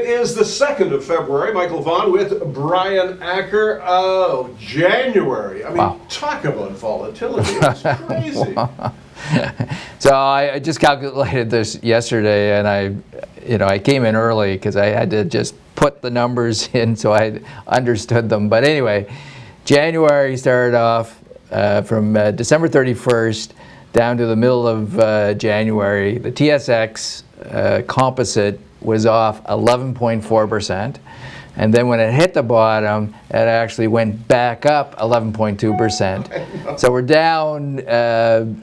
is the 2nd of February. Michael Vaughn with Brian Acker. Oh, January. I mean, Wow. Talk about volatility. It's crazy. So I just calculated this yesterday, and I came in early because I had to just put the numbers in so I understood them. But anyway, January started off from December 31st down to the middle of January. The TSX composite was off 11.4%. And then when it hit the bottom, it actually went back up 11.2%. So we're down, the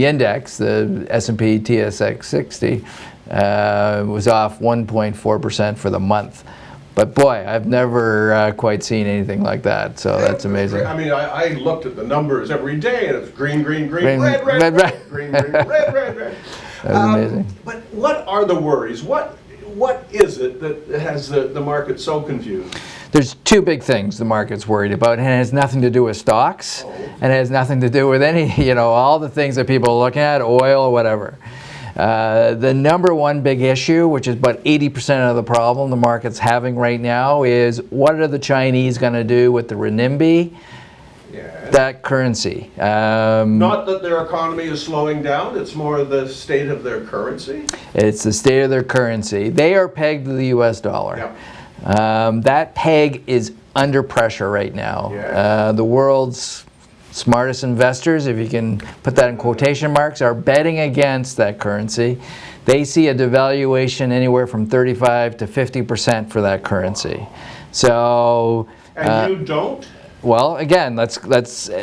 index, the S&P TSX 60, was off 1.4% for the month. But boy, I've never quite seen anything like that, so that's amazing. I mean, I looked at the numbers every day, and it's green, green, green, red, red, red, green, green, red, red, red. That was amazing. But what are the worries? What is it that has the market so confused? There's two big things the market's worried about, and it has nothing to do with stocks, and it has nothing to do with any, all the things that people are looking at, oil or whatever. The number one big issue, which is about 80% of the problem the market's having right now, is what are the Chinese going to do with the renminbi, that currency? Not that their economy is slowing down, it's more the state of their currency? It's the state of their currency. They are pegged to the US dollar. Yep. That peg is under pressure right now. Yeah. The world's smartest investors, if you can put that in quotation marks, are betting against that currency. They see a devaluation anywhere from 35 to 50% for that currency. So, and you don't? Well, again, that's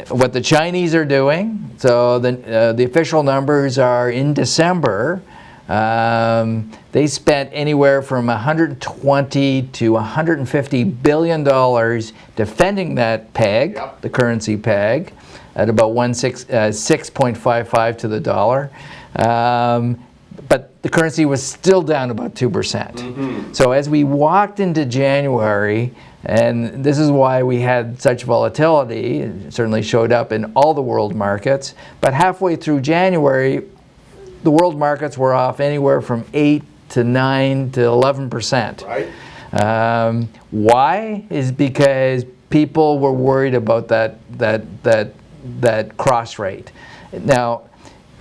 what the Chinese are doing. So the official numbers are in December. They spent anywhere from $120 to $150 billion defending that peg, Yep. the currency peg, at about 6.55 to the dollar. But the currency was still down about 2%. Mm-hmm. So as we walked into January, and this is why we had such volatility, it certainly showed up in all the world markets, but halfway through January, the world markets were off anywhere from 8 to 9 to 11%. Right. Why? Is because people were worried about that cross rate. Now,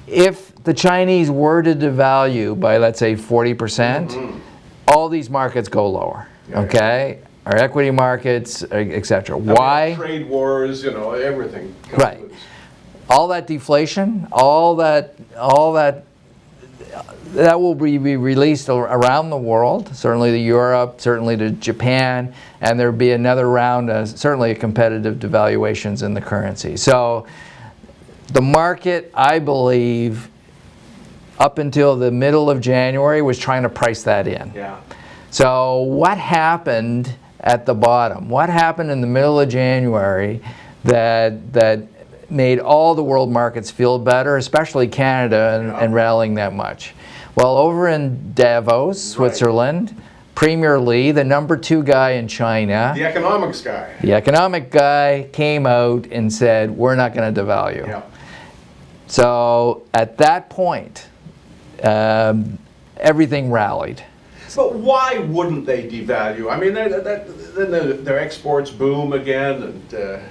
if the Chinese were to devalue by, let's say, 40%, all these markets go lower. Okay. Our equity markets, etc. Why? Trade wars, everything. Right. All that deflation, all that will be released around the world, certainly to Europe, certainly to Japan, and there'll be another round, certainly competitive devaluations in the currency. So the market, I believe, up until the middle of January was trying to price that in. Yeah. So what happened at the bottom? What happened in the middle of January that made all the world markets feel better, especially Canada, and rallying that much? Well, over in Davos, Switzerland, Premier Lee, the number 2 guy in China, the economics guy. The economic guy came out and said, we're not going to devalue. Yeah. So at that point, everything rallied. But why wouldn't they devalue? I mean, then their exports boom again, and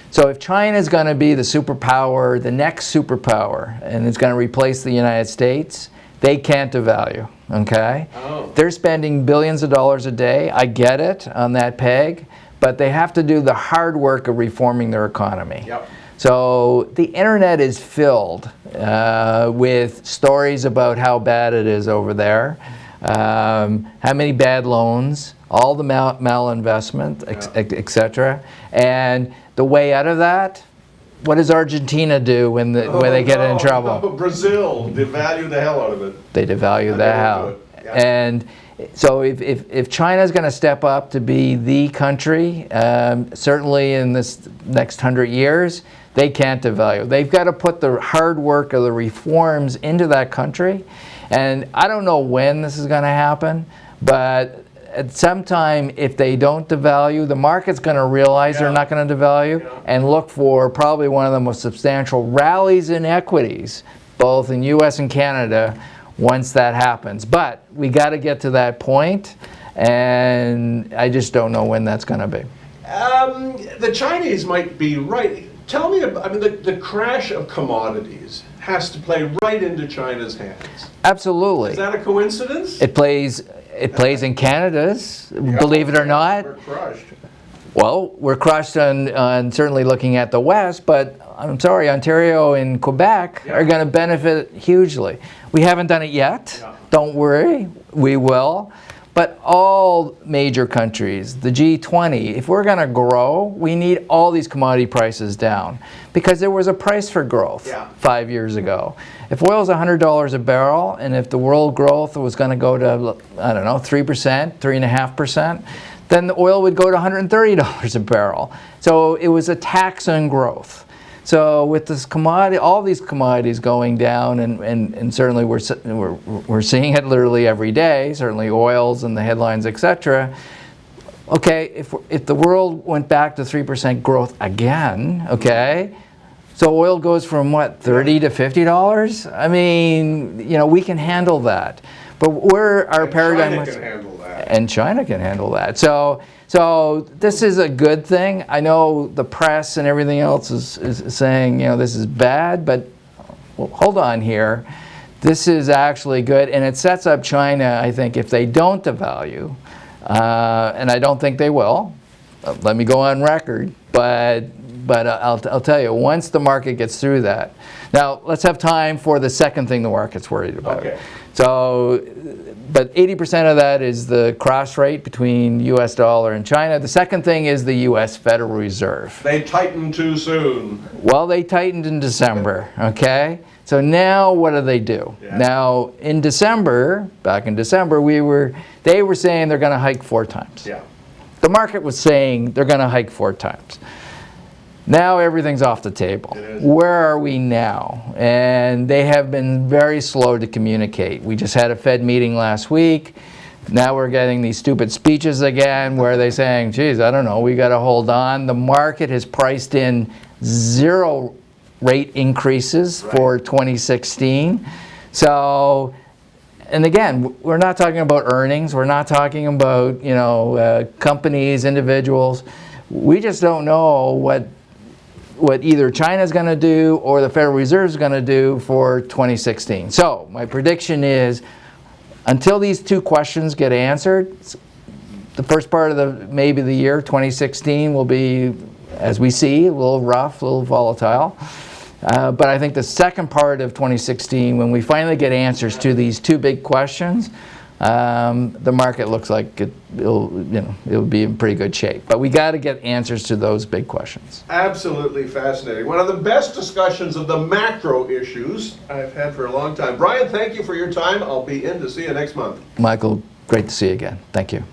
So if China's going to be the superpower, the next superpower, and it's going to replace the United States, they can't devalue, okay? Oh. They're spending billions of dollars a day, I get it, on that peg, but they have to do the hard work of reforming their economy. Yep. So the internet is filled with stories about how bad it is over there, how many bad loans, all the malinvestment, etc. And the way out of that, what does Argentina do when they get in trouble? No, Brazil devalue the hell out of it. They devalue the hell. Yeah. And so if China's going to step up to be the country, certainly in this next 100 years, they can't devalue. They've got to put the hard work of the reforms into that country. And I don't know when this is going to happen, but at some time, if they don't devalue, the market's going to realize they're not going to devalue and look for probably one of the most substantial rallies in equities, both in U.S. and Canada, once that happens. But we got to get to that point, and I just don't know when that's going to be. The Chinese might be right. Tell me about, I mean, the crash of commodities has to play right into China's hands. Absolutely. Is that a coincidence? It plays in Canada's, believe it or not. We're crushed. Well, we're crushed on certainly looking at the West, but I'm sorry, Ontario and Quebec are going to benefit hugely. We haven't done it yet. Yeah. Don't worry, we will. But all major countries, the G20, if we're going to grow, we need all these commodity prices down, because there was a price for growth 5 years ago. If oil's $100 a barrel, and if the world growth was going to go to, I don't know, 3%, 3.5%, then the oil would go to $130 a barrel. So it was a tax on growth. So with this commodity, all these commodities going down, and certainly we're seeing it literally every day, certainly oils and the headlines, etc. Okay, if the world went back to 3% growth again, okay, so oil goes from what, $30 to $50? I mean, you know, we can handle that. But our paradigm, China can handle that. And China can handle that. So this is a good thing. I know the press and everything else is saying, you know, this is bad, but well, hold on here. This is actually good, and it sets up China, I think, if they don't devalue, and I don't think they will. Let me go on record, but I'll tell you, once the market gets through that. Now, let's have time for the second thing the market's worried about. Okay. So, but 80% of that is the cross rate between US dollar and China. The second thing is the US Federal Reserve. They tightened too soon. Well, they tightened in December, okay? So now what do they do? Yeah. Now, in December, back in December, they were saying they're going to hike 4 times. Yeah. The market was saying they're going to hike 4 times. Now everything's off the table. It is. Where are we now? And they have been very slow to communicate. We just had a Fed meeting last week. Now we're getting these stupid speeches again where they're saying, geez, I don't know, we got to hold on. The market has priced in 0 rate increases for 2016. So, and again, we're not talking about earnings. We're not talking about, you know, companies, individuals. We just don't know what either China's going to do or the Federal Reserve is going to do for 2016. So my prediction is, until these 2 questions get answered, the first part of maybe the year 2016 will be, as we see, a little rough, a little volatile. But I think the second part of 2016, when we finally get answers to these 2 big questions, the market looks like it'll be in pretty good shape. But we got to get answers to those big questions. Absolutely fascinating. One of the best discussions of the macro issues I've had for a long time. Brian, thank you for your time. I'll be in to see you next month. Michael, great to see you again. Thank you.